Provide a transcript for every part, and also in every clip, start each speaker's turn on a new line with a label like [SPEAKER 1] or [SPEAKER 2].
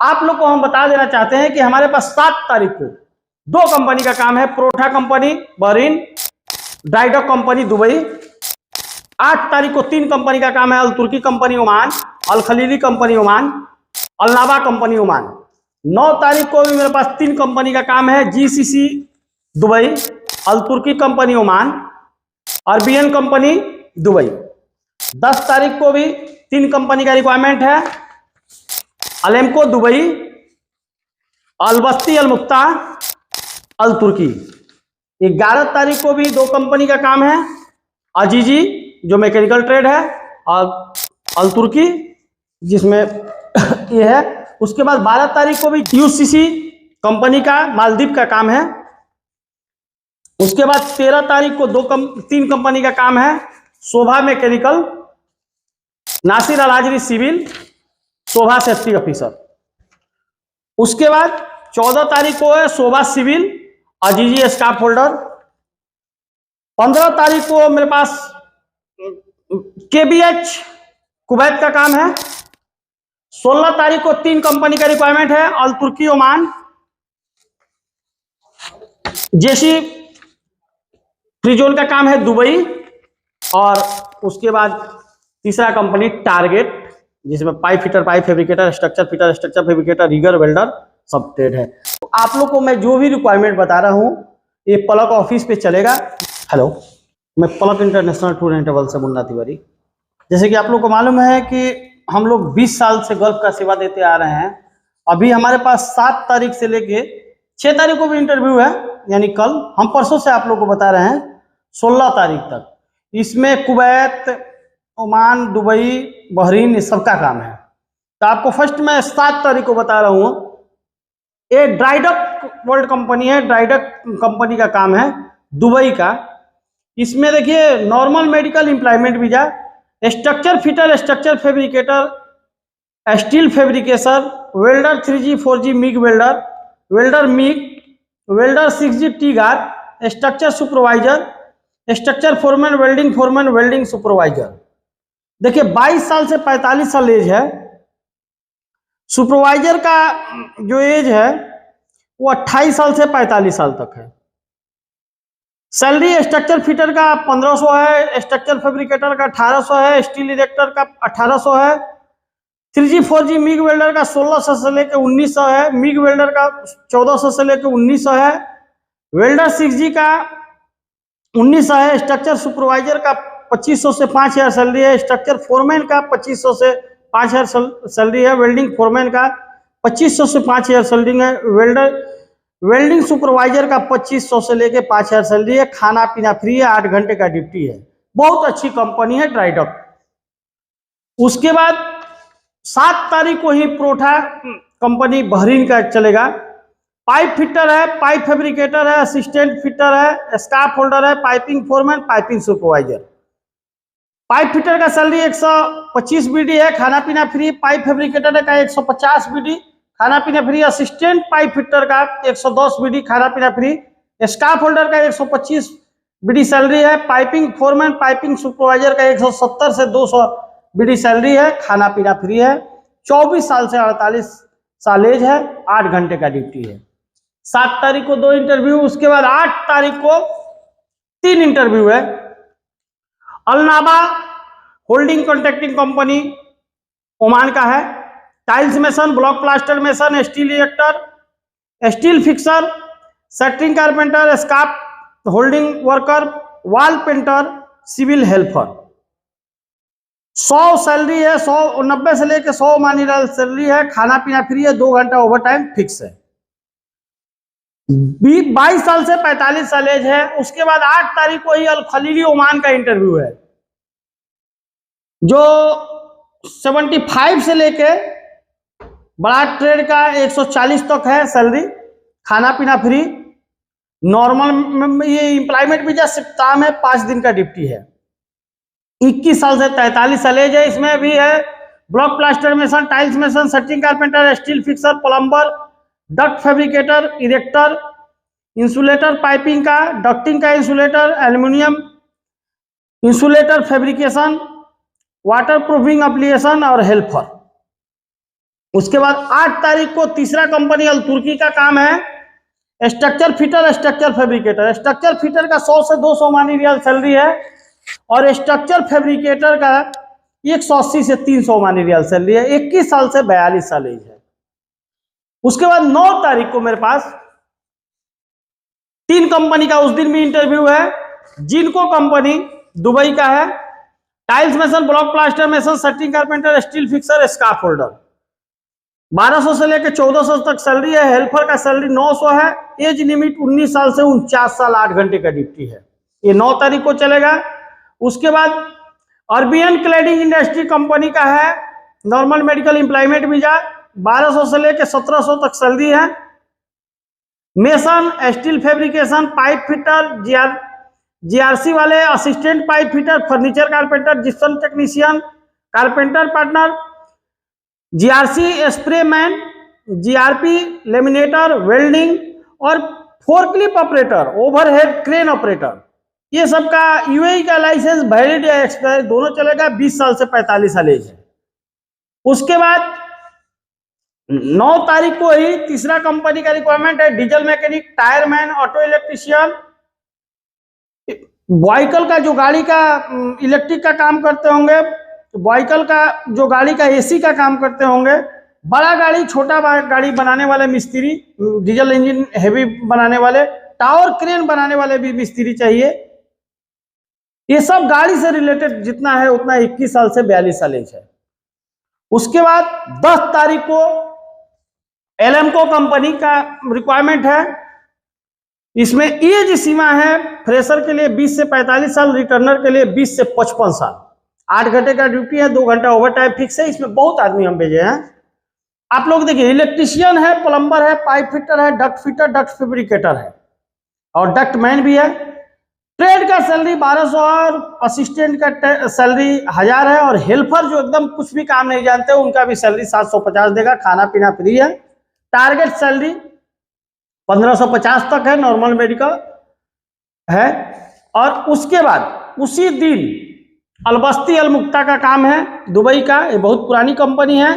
[SPEAKER 1] आप लोग को हम बता देना चाहते हैं कि हमारे पास 7 तारीख को 2 कंपनी का काम है, प्रोठा कंपनी बहरीन, ड्राइडॉक कंपनी दुबई। 8 तारीख को 3 कंपनी का काम है, अल तुर्की कंपनी ओमान, अल खलीली कंपनी ओमान, अल नाबा कंपनी ओमान। 9 तारीख को भी मेरे पास 3 कंपनी का काम है, GCC Dubai, Al Turki company Oman, RBN company Dubai. 10 तारीख को भी 3 कंपनी का रिक्वायरमेंट है, अलेमको दुबई, अलबस्ती अल मुफ्ता, अल तुर्की। 11 तारीख को भी 2 कंपनी का काम है, अजीजी जो मैकेनिकल ट्रेड है और अल तुर्की जिसमें ये है। उसके बाद 12 तारीख को भी यूसीसी कंपनी का मालदीव का काम है। उसके बाद 13 तारीख को 3 कंपनी का काम है, शोभा मैकेनिकल, नासिर अल हाजरी सिविल, शोभा सेफ्टी ऑफिसर। उसके बाद 14 तारीख को है शोभा सिविल, अजीजी स्टाफ होल्डर। 15 तारीख को मेरे पास केबीएच कुवैत का काम है। 16 तारीख को 3 कंपनी का रिक्वायरमेंट है, अल तुर्की ओमान, जेसी फ्रीजोन का काम है दुबई। और उसके बाद तीसरा कंपनी टारगेट जिसमें pipe fitter, pipe fabricator, structure fitter, structure fabricator, rigger, welder सब ट्रेड है। तो आप लोग को मैं जो भी रिक्वायरमेंट बता रहा हूं ये पलक ऑफिस पे चलेगा। हेलो, मैं पलक इंटरनेशनल टूर एंड ट्रेवल से मुन्ना तिवारी। जैसे कि आप लोग को मालूम है कि हम लोग 20 साल से गल्फ का सेवा देते आ रहे हैं। अभी हमारे पास 7 तारीख से लेके 6 तारीख को भी इंटरव्यू है, यानी कल। हम परसों से आप लोग को बता रहे हैं 16 तारीख तक। इसमें कुवैत, ओमान, दुबई, बहरीन ये सबका काम है। तो आपको फर्स्ट मैं 7 तारीख को बता रहा हूँ, ये ड्राइडॉक वर्ल्ड कंपनी है, ड्राइडॉक कंपनी का काम है दुबई का। इसमें देखिए normal medical employment visa, structure fitter, structure fabricator, steel fabrication, welder 3G 4G MiG welder, welder MiG, welder 6G T guard, structure supervisor, structure foreman, welding foreman, welding supervisor. देखिए 22 साल से 45 साल एज है। Supervisor का जो as है वो 28 साल से 45 साल तक है। सैलरी स्ट्रक्चर फिटर का 1500 है, स्ट्रक्चर फैब्रिकेटर का 1800 है, स्टील इरेक्टर का 1800 है, 3G 4G मिग वेल्डर का 1600 से लेकर 1900 है, मिग वेल्डर का 1400 से लेकर 1900 है, वेल्डर 6G का 1900 है, स्ट्रक्चर सुपरवाइजर का 2500 से 5000 सैलरी है, स्ट्रक्चर फोरमैन का 2500 से 5000 सैलरी है, वेल्डिंग फोरमैन का 2500 से 5000 सैलरी है, वेल्डिंग सुपरवाइजर का 2500 से लेके 5000 सैलरी है। खाना पीना फ्री है, 8 घंटे का ड्यूटी है। बहुत अच्छी कंपनी है ड्राइडॉक। उसके बाद 7 तारीख को ही प्रोठा कंपनी बहरीन का चलेगा। पाइप फिटर है, पाइप फैब्रिकेटर है, असिस्टेंट फिटर है, स्टाफ होल्डर है, piping foreman, piping supervisor. Pipe fitter का सैलरी 125 बीडी है, खाना पीना फ्री। पाइप फैब्रिकेटर का 150 बीडी, खाना पीना फ्री। असिस्टेंट पाइप फिटर का 110 बीडी, खाना पीना फ्री। स्टाफ होल्डर का 125 बीडी सैलरी है। पाइपिंग फोरमैन, पाइपिंग सुपरवाइजर का 170 से 200 बीडी सैलरी है, खाना पीना फ्री है। 24 साल से 48 साल एज है, 8 घंटे का ड्यूटी है। 7 तारीख को 2 इंटरव्यू, उसके बाद 8 तारीख को 3 इंटरव्यू है। अल नाबा होल्डिंग कॉन्ट्रैक्टिंग कंपनी ओमान का है। Tiles mason, block plaster mason, steel erector, steel fixer, shuttering carpenter, scaffolding worker, wall painter, civil helper. 100 salary है, 90 से लेकर 100 मानी सैलरी है। खाना पीना फ्री है, 2 घंटा ओवर टाइम फिक्स है। 22 साल से 45 साल एज है। उसके बाद 8 तारीख को ही अल खलीली ओमान का इंटरव्यू है, जो 75 से लेके बड़ा ट्रेड का 140 तक है सैलरी। खाना पीना फ्री। नॉर्मल ये एम्प्लॉयमेंट वीजा सप्ताह में 5 दिन का ड्यूटी है। 21 साल से 43 साल एज है। इसमें भी है block plaster mason, tiles mason, shuttering carpenter, steel fixer, plumber, duct fabricator, erector, insulator piping का, डक्टिंग का insulator, aluminium insulator fabrication, water proofing application और हेल्पर। उसके बाद 8 तारीख को तीसरा कंपनी अल तुर्की का काम है structure fitter, structure fabricator. Structure fitter का 100 से 200 ओमानी रियाल सैलरी है और स्ट्रक्चर फैब्रिकेटर का 180 से 300 ओमानी रियाल सैलरी है। 21 साल से 42 साल एज है। उसके बाद 9 तारीख को मेरे पास 3 कंपनी का उस दिन भी इंटरव्यू है। जिनको कंपनी दुबई का है, tiles mason, block plaster mason, shuttering carpenter, steel fixer, scaffolder. 1200 से लेकर 1400 तक सैलरी है। हेल्पर का सैलरी 900 है। एज लिमिट 19 साल से 49 साल 8 घंटे का ड्यूटी है। ये 9 तारीख को चलेगा। उसके बाद अरबियन क्लैडिंग इंडस्ट्री कंपनी का है नॉर्मल मेडिकल एम्प्लॉयमेंट वीजा। 1200 से लेकर 1700 तक सैलरी है। Mason, steel fabrication, pipe fitter, GRC वाले, assistant pipe fitter, furniture carpenter, gypsum technician, carpenter partner, GRC spray man, GRP laminator, welding और forklift operator, overhead crane operator. ये सब का UAE का लाइसेंस वैलिड या एक्सपायर दोनों चलेगा। 20 साल से 45 साल एज है। उसके बाद 9 तारीख को ही तीसरा कंपनी का रिक्वायरमेंट है diesel mechanic, tyre man, auto electrician, vehicle का जो गाड़ी का इलेक्ट्रिक का काम करते होंगे, व्हीकल का जो गाड़ी का एसी का काम करते होंगे, बड़ा गाड़ी छोटा गाड़ी बनाने वाले मिस्त्री, डीजल इंजन हेवी बनाने वाले, टावर क्रेन बनाने वाले भी मिस्त्री चाहिए। ये सब गाड़ी से रिलेटेड जितना है उतना 21 साल से 42 साल एज है। उसके बाद 10 तारीख को एलएमको कंपनी का रिक्वायरमेंट है। इसमें एज सीमा है फ्रेशर के लिए 20 से 45 साल, रिटर्नर के लिए 20 से 55 साल। 8 घंटे का ड्यूटी है, 2 घंटा ओवर टाइम फिक्स है। इसमें बहुत आदमी हम भेजे हैं। आप लोग देखिए, इलेक्ट्रिशियन है, प्लम्बर है, पाइप फिटर है, डक्ट फिटर, डक्ट फैब्रिकेटर है और डक्ट मैन भी है। ट्रेड का सैलरी 1200 और असिस्टेंट का सैलरी 1000 है और हेल्पर जो एकदम कुछ भी काम नहीं जानते उनका भी सैलरी 750 देगा। खाना पीना फ्री है। टारगेट सैलरी 1550 तक है, नॉर्मल मेडिकल है। और उसके बाद उसी दिन अलबस्ती अलमुक्ता का काम है दुबई का। ये बहुत पुरानी कंपनी है।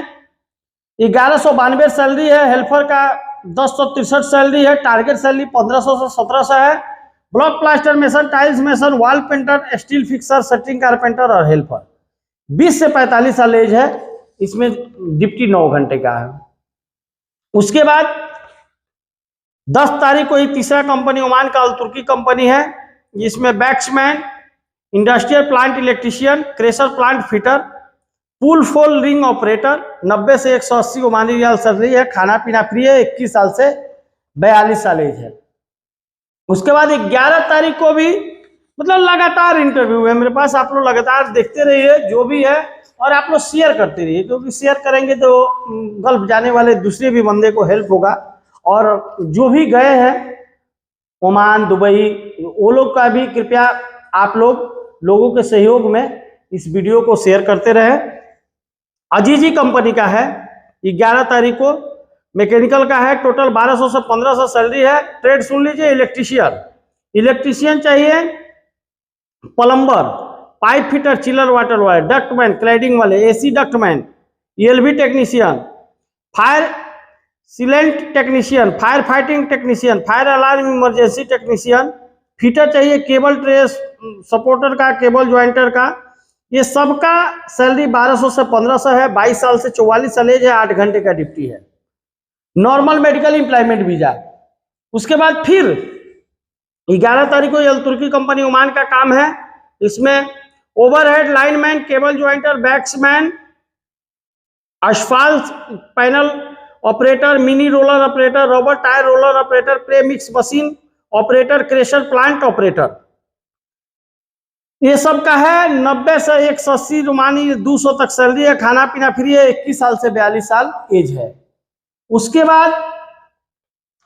[SPEAKER 1] 1192 सैलरी है। हेल्पर का 1063 सैलरी है। टारगेट सैलरी 1500 से 1700 है। Block plaster mason, tiles mason, wall painter, steel fixer, shuttering carpenter और हेल्पर। 20 से 45 साल एज है। इसमें ड्यूटी 9 घंटे का है। उसके बाद 10 तारीख को ही तीसरा कंपनी ओमान का अल तुर्की कंपनी है। जिसमें batsman, industrial plant electrician, crusher plant fitter, पुल फोल रिंग ऑपरेटर। 90 से 180 ओमानी रियाल सैलरी है। खाना पीना फ्री है। 21 साल से 42 साल एज है। उसके बाद 11 तारीख को भी मतलब लगातार इंटरव्यू है मेरे पास। आप लोग लगातार देखते रहिए जो भी है और आप लोग शेयर करते रहिए, क्योंकि शेयर करेंगे तो गल्फ जाने वाले दूसरे भी बंदे को हेल्प होगा। और जो भी गए हैं ओमान, दुबई, वो लोग का भी कृपया आप लोगों के सहयोग में इस वीडियो को शेयर करते रहे। अजीजी कंपनी का है 11 तारीख को। मैकेनिकल का है। टोटल 1200 से 1500 सैलरी है। ट्रेड सुन लीजिए, इलेक्ट्रिशियन चाहिए, plumber, pipe fitter, chiller water वाले, डक्टमैन, क्लैडिंग वाले, AC ductman, ELB technician, fire sealant technician, fire fighting technician, fire alarm emergency technician, fitter चाहिए, केबल ट्रेस सपोर्टर का, केबल ज्वाइंटर का। ये सबका सैलरी 1200 से 1500 है। 22 साल से 44 साल एज है। 8 घंटे का ड्यूटी है। Normal medical employment visa. उसके बाद फिर 11 तारीख को अल तुर्की कंपनी ओमान का काम है। इसमें overhead lineman, cable jointer, batsman, asphalt panel operator, mini roller operator, rubber tyre roller operator, premix machine operator, crusher plant operator. ये सब का है। 90 से 180 रोमानी 200 तक सैलरी है। खाना पीना फ्री है। 21 साल से 42 साल एज है। उसके बाद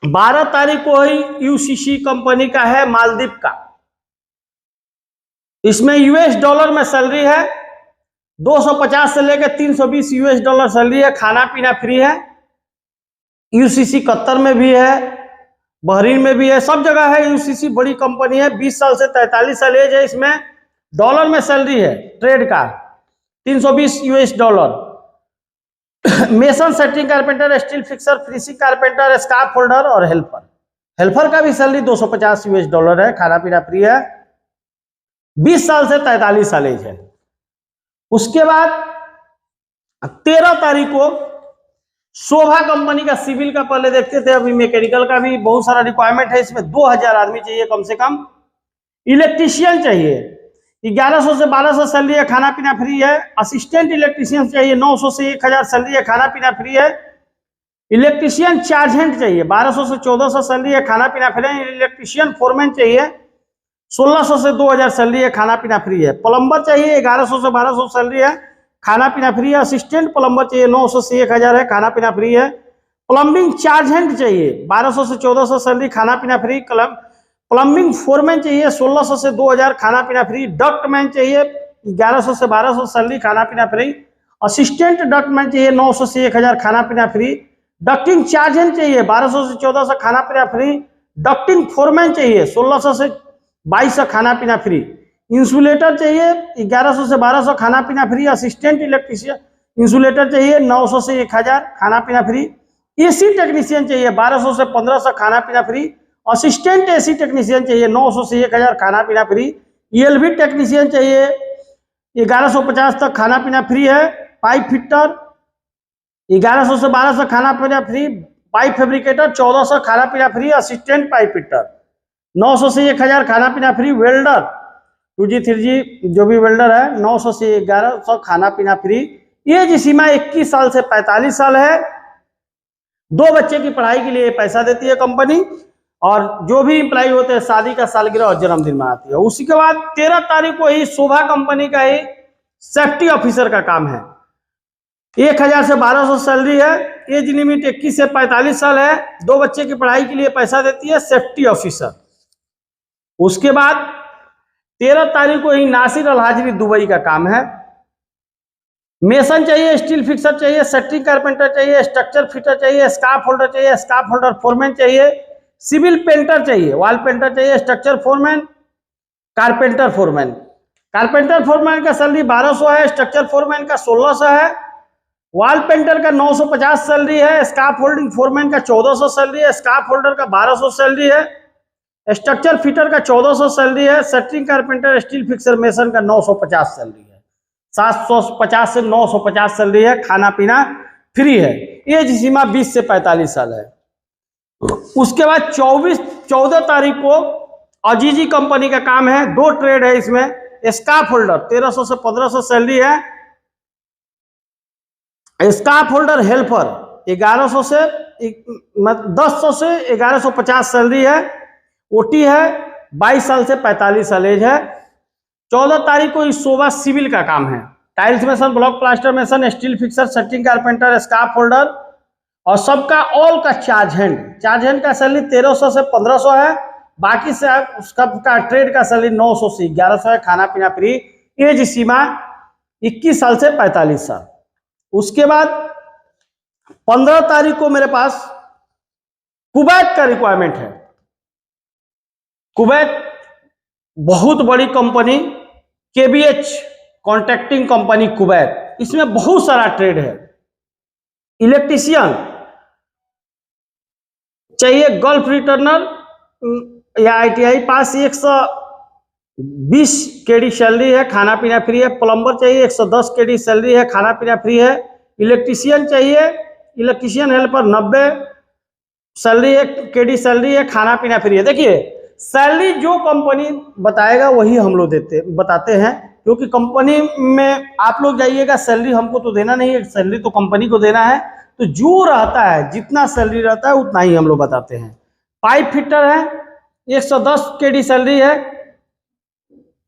[SPEAKER 1] 12 तारीख को ही यूसीसी कंपनी का है मालदीव का। इसमें यूएस डॉलर में सैलरी है। 250 से लेकर 320 यूएस डॉलर सैलरी है। खाना पीना फ्री है। यूसीसी कतर में भी है, बहरीन में भी है, सब जगह है। यूसीसी बड़ी कंपनी है। 20 साल से 43 साल एज है। इसमें डॉलर में सैलरी है। ट्रेड का 320 US dollar. Mason, setting carpenter, steel fixer, finishing carpenter, scarf holder और हेल्पर। हेल्पर का भी सैलरी $250 है, खाना पीना फ्री है, 20 साल से 43 साल एज है। उसके बाद 13 तारीख को शोभा कंपनी का सिविल का पहले देखते थे, अभी मैकेनिकल का भी बहुत सारा रिक्वायरमेंट है, इसमें 2000 आदमी चाहिए कम से कम। इलेक्ट्रीशियन चाहिए, 1100 से 1200 सैलरी है, खाना पीना फ्री है। असिस्टेंट इलेक्ट्रीशियन चाहिए, 900 से 1000 सैलरी है, खाना पीना फ्री है। इलेक्ट्रीशियन चार्ज हैंड चाहिए, 1200 से 1400 सैलरी है, खाना पीना फ्री है। इलेक्ट्रीशियन फोरमैन चाहिए, 1600 से 2000 सैलरी है, खाना पीना फ्री है। प्लम्बर चाहिए, 1100 से 1200 सैलरी है, खाना पीना फ्री है। असिस्टेंट प्लम्बर चाहिए, 900 से 1000 है, खाना पीना फ्री है। प्लम्बिंग चार्ज हैंड चाहिए, 1200 से 1400 सैलरी, खाना पीना फ्री। प्लम्बिंग फोरमैन चाहिए, 1600 से 2000, खाना पीना फ्री। डक्ट मैन चाहिए, 1100 से 1200 सैलरी, खाना पीना फ्री। असिस्टेंट डक्ट मैन चाहिए, 900 से 1000, खाना पीना फ्री। डक्टिंग चार्ज हैंड चाहिए, 1200 से 1400, खाना पीना फ्री। डक्टिंग फोरमैन चाहिए, 1600 से 2200, खाना पीना फ्री। इंसुलेटर चाहिए, 1100 से 1200, खाना पीना फ्री। असिस्टेंट इलेक्ट्रीशियन इंसुलेटर चाहिए, 900 से 1000, खाना पीना फ्री। एसी टेक्नीशियन चाहिए, 1200 से 1500, खाना पीना फ्री। असिस्टेंट एसी टेक्नीशियन चाहिए, 900 से 1000, खाना पीना फ्री। ईएलवी टेक्नीशियन चाहिए, 1150 तक, खाना पीना फ्री है। पाइप फिटर, 1100 से 1200, खाना पीना फ्री। पाइप फैब्रिकेटर, 1400, खाना पीना फ्री। असिस्टेंट पाइप फिटर, 900 से 1000, खाना पीना फ्री। वेल्डर 2G 3G जो भी वेल्डर है, 900 से 1100, खाना पीना फ्री। एज सीमा 21 साल से 45 साल है। 2 बच्चे की पढ़ाई के लिए पैसा देती है कंपनी, और जो भी एम्प्लॉय होते हैं शादी का सालगिरह और जन्मदिन मनाती है। उसी के बाद 13 तारीख को ही शोभा कंपनी का ही सेफ्टी ऑफिसर का काम है, 1000 से 1200 सैलरी है। एज लिमिट 21 से 45 साल है। 2 बच्चे की पढ़ाई के लिए पैसा देती है सेफ्टी ऑफिसर। उसके बाद 13 तारीख को ही नासिर अल हाजरी दुबई का काम है। मेसन चाहिए, स्टील फिक्सर चाहिए, सेटिंग कारपेंटर चाहिए, स्ट्रक्चर फिटर चाहिए, स्कार्फ होल्डर चाहिए, स्कार्फ होल्डर फोरमैन चाहिए, सिविल पेंटर चाहिए, वॉल पेंटर चाहिए, structure foreman, carpenter foreman. Carpenter foreman का सैलरी 1200 है, स्ट्रक्चर फोरमैन का 1600 है, वॉल पेंटर का 950 सैलरी है, स्कार्फ होल्डिंग फोरमैन का 1400 सैलरी है, स्कार्फ होल्डर का 1200 सैलरी है, स्ट्रक्चर फिटर का 1400 सैलरी है, setting carpenter steel fixer mason का 950 सैलरी है, 750 से 950 सैलरी है, खाना पीना फ्री है। एज सीमा 20 से 45 साल है। उसके बाद 14 तारीख को अजीजी कंपनी का काम है, 2 ट्रेड है इसमें। स्कार्फ होल्डर 1300 से 1500 सैलरी है। स्कार्फ होल्डर हेल्पर 1100 से 1000 से 1150 सैलरी है। ओटी है, 22 साल से 45 साल एज है। 14 तारीख को इस शोभा सिविल का काम है, tiles mason, block plaster mason, steel fixer, setting carpenter, scarf holder, और सबका ऑल का चार्ज हैंड का सैलरी 1300 से 1500 है। बाकी से उसका ट्रेड का सैलरी 900 से 1100 है, खाना पीना फ्री। एज सीमा 21 साल से 45 साल। उसके बाद 15 तारीख को मेरे पास कुवैत का रिक्वायरमेंट है। कुवैत बहुत बड़ी company, KBH contracting company Kuwait, इसमें बहुत सारा ट्रेड है। इलेक्ट्रीशियन चाहिए, गल्फ रिटर्नर या ITI पास, 120 KD सैलरी है, खाना पीना फ्री है। प्लम्बर चाहिए, 110 KD सैलरी है, खाना पीना फ्री है। इलेक्ट्रीशियन चाहिए, इलेक्ट्रीशियन हेल्पर 90 सैलरी है, KD सैलरी है, खाना पीना फ्री है। देखिए सैलरी जो कंपनी बताएगा वही हम लोग बताते हैं, क्योंकि कंपनी में आप लोग जाइएगा, सैलरी हमको तो देना नहीं है, सैलरी तो कंपनी को देना है। तो जो रहता है, जितना सैलरी रहता है उतना ही हम लोग बताते हैं। पाइप फिटर है, 110 KD सैलरी है,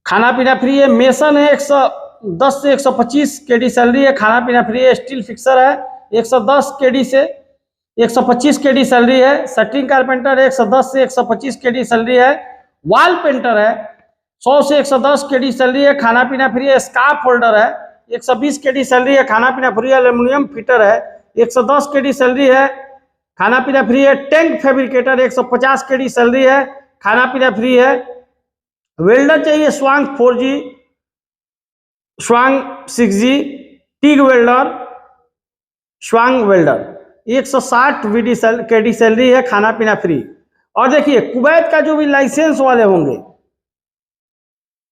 [SPEAKER 1] खाना पीना फ्री है। मेसन है, 110 से 125 KD सैलरी है, खाना पीना फ्री है। स्टील फिक्सर है, 110 KD से 125 KD सैलरी है। सेटिंग कारपेंटर है, 110 से 125 KD सैलरी है। वॉल पेंटर है, 100 से 110 KD सैलरी है, खाना पीना फ्री है। स्कार्फ होल्डर है, 120 KD सैलरी है, खाना पीना फ्री है। एल्यूमिनियम फिटर है, 110 KD सैलरी है, खाना पीना फ्री है। टैंक फैब्रिकेटर 150 KD सैलरी है, खाना पीना फ्री है। वेल्डर चाहिए, स्वांग 4G, स्वांग 6G, टिग वेल्डर श्वांग वेल्डर 160 केडी सैलरी है, खाना पीना फ्री। और देखिए कुवैत का जो भी लाइसेंस वाले होंगे,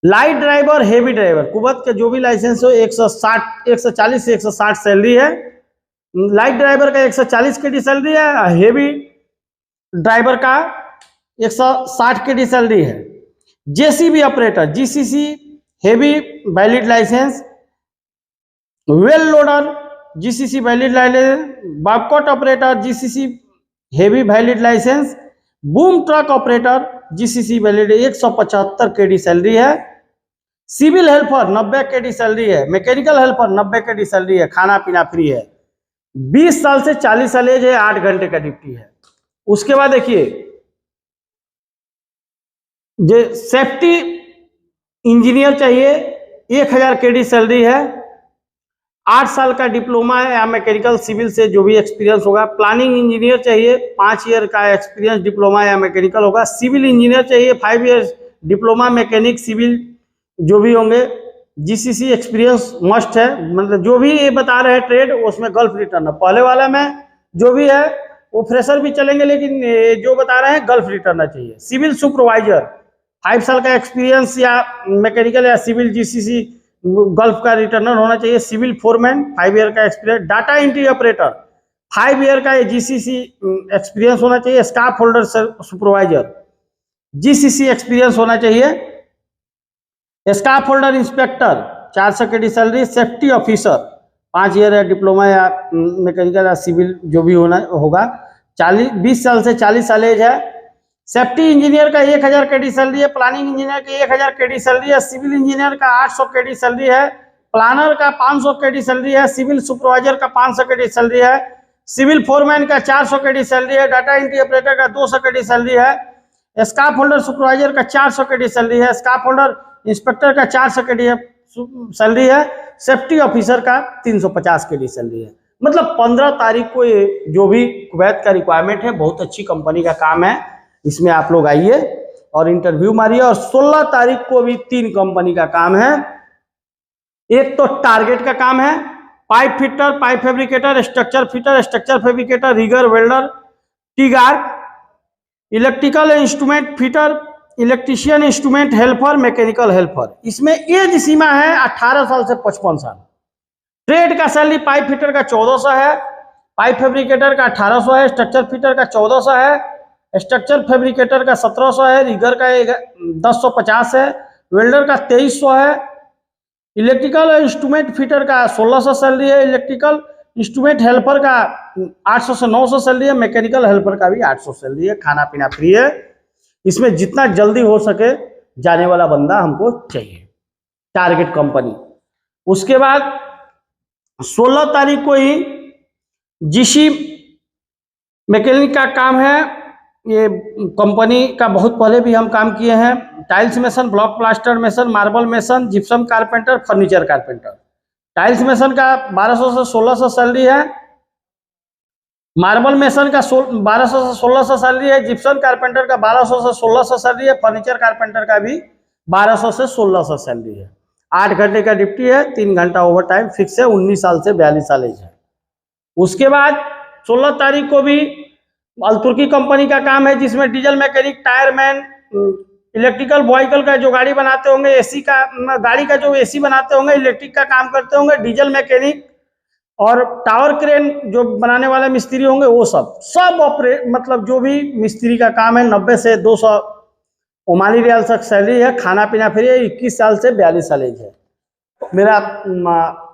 [SPEAKER 1] light driver heavy driver, Kuwait के जो भी लाइसेंस हो 140 से 160 सैलरी है। लाइट ड्राइवर का 140 केडी सैलरी है, हेवी ड्राइवर का 160 केडी सैलरी है। JCB operator GCC heavy valid licence, wheel loader GCC valid licence, Bobcat operator GCC heavy valid licence, boom truck operator GCC valid 175 KD salary है। Civil helper 90 KD salary है, mechanical helper 90 KD salary है, खाना पीना free है। 20 साल से 40 साल as है, 8 घंटे का ड्यूटी है। उसके बाद देखिए जो सेफ्टी इंजीनियर चाहिए 1000 केडी सैलरी है, 8 साल का डिप्लोमा है या मैकेनिकल सिविल से जो भी एक्सपीरियंस होगा। प्लानिंग इंजीनियर चाहिए 5 ईयर का एक्सपीरियंस डिप्लोमा या मैकेनिकल होगा। सिविल इंजीनियर चाहिए 5 ईयर डिप्लोमा मैकेनिक सिविल जो भी होंगे। जीसीसी एक्सपीरियंस मस्ट है, मतलब जो भी ये बता रहे हैं ट्रेड उसमें गल्फ रिटर्नर, पहले वाला में जो भी है वो फ्रेशर भी चलेंगे, लेकिन जो बता रहे हैं गल्फ रिटर्नर चाहिए। सिविल सुपरवाइजर 5 साल का एक्सपीरियंस या मैकेनिकल या सिविल जीसीसी गल्फ का रिटर्नर होना चाहिए। सिविल फोरमैन 5 ईयर का experience. Data entry operator 5 year का जीसीसी एक्सपीरियंस होना चाहिए। Staff holder supervisor GCC experience होना चाहिए। Staff holder inspector 400 KD salary. Safety officer 5 year या डिप्लोमा या मैकेनिकल या सिविल जो भी होना होगा। 20 साल से 40 साल एज है। सेफ्टी इंजीनियर का 1000 केडी सैलरी है। प्लानिंग इंजीनियर की 1000 केडी सैलरी है। सिविल इंजीनियर का 800 केडी सैलरी है। प्लानर का 500 केडी सैलरी है। सिविल सुपरवाइजर का 500 केडी सैलरी है। सिविल फोरमैन का 400 केडी सैलरी है। डाटा एंट्री ऑपरेटर का 200 केडी सैलरी है। स्टाफ होल्डर सुपरवाइजर का 400 केडी सैलरी है। स्टाफ होल्डर इंस्पेक्टर का 400 केडी सैलरी है। सेफ्टी ऑफिसर का 350 केडी सैलरी है। मतलब 15 तारीख को ये जो भी कुवैत का रिक्वायरमेंट है, बहुत अच्छी कंपनी का काम है, इसमें आप लोग आइए और इंटरव्यू मारिए। और 16 तारीख को भी 3 कंपनी का काम है। एक तो टारगेट का काम है, pipe fitter, pipe fabricator, structure fitter, structure fabricator, rigger, welder, TIG arc, electrical instrument fitter, electrician instrument helper, mechanical helper. इसमें एज सीमा है 18 साल से 55 साल। ट्रेड का सैलरी पाइप फिटर का 1400 है, पाइप फैब्रिकेटर का 1800 है, स्ट्रक्चर फिटर का 1400 है, स्ट्रक्चर फैब्रिकेटर का 1700 है, रिगर का 1050 है, वेल्डर का 2300 है, इलेक्ट्रिकल इंस्ट्रूमेंट फिटर का 1600 सैलरी है, इलेक्ट्रिकल इंस्ट्रूमेंट हेल्पर का 800 से 900 सैलरी है, मैकेनिकल हेल्पर का भी 800 सैलरी है। खाना पीना फ्री है। इसमें जितना जल्दी हो सके जाने वाला बंदा हमको चाहिए, टारगेट कंपनी। उसके बाद 16 तारीख को ही जीसी मैकेनिक का काम है। ये कंपनी का बहुत पहले भी हम काम किए हैं। Tiles mason, block plaster mason, marble mason, gypsum carpenter, furniture carpenter. Tiles mason का 1200 से 1600 सैलरी है। मार्बल मेसन का 1200 से 1600 सैलरी है। जिप्सम कारपेंटर का 1200 से 1600 सैलरी है। फर्नीचर कारपेंटर का भी 1200 से 1600 सैलरी है। 8 घंटे का ड्यूटी है, 3 घंटा ओवर टाइम फिक्स है। 19 साल से 42 साल एज है। उसके बाद 16 तारीख को भी अल-तुर्की कंपनी का काम है, जिसमें diesel mechanic, tyreman, electrical vehicle का जो गाड़ी बनाते होंगे, एसी का गाड़ी का जो एसी बनाते होंगे, इलेक्ट्रिक का काम करते होंगे, डीजल मैकेनिक और टावर क्रेन जो बनाने वाले मिस्त्री होंगे, वो सब ऑपरेट, मतलब जो भी मिस्त्री का काम है 90 से 200 ओमानी रियाल तक सैलरी है। खाना पीना फ्री है। 21 साल से 42 साल एज है। मेरा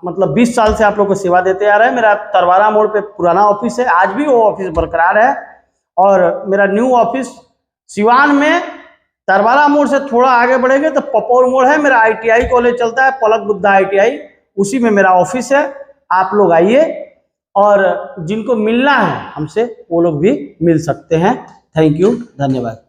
[SPEAKER 1] मतलब 20 साल से आप लोग को सेवा देते आ रहा है। मेरा तरवारा मोड़ पे पुराना ऑफिस है, आज भी वो ऑफिस बरकरार है। और मेरा न्यू ऑफिस सिवान में, तरवारा मोड़ से थोड़ा आगे बढ़ेंगे तो पपौर मोड़ है। मेरा ITI कॉलेज चलता है, पलक बुद्धा ITI, उसी में मेरा ऑफिस है। आप लोग आइए और जिनको मिलना है हमसे वो लोग भी मिल सकते हैं। थैंक यू, धन्यवाद।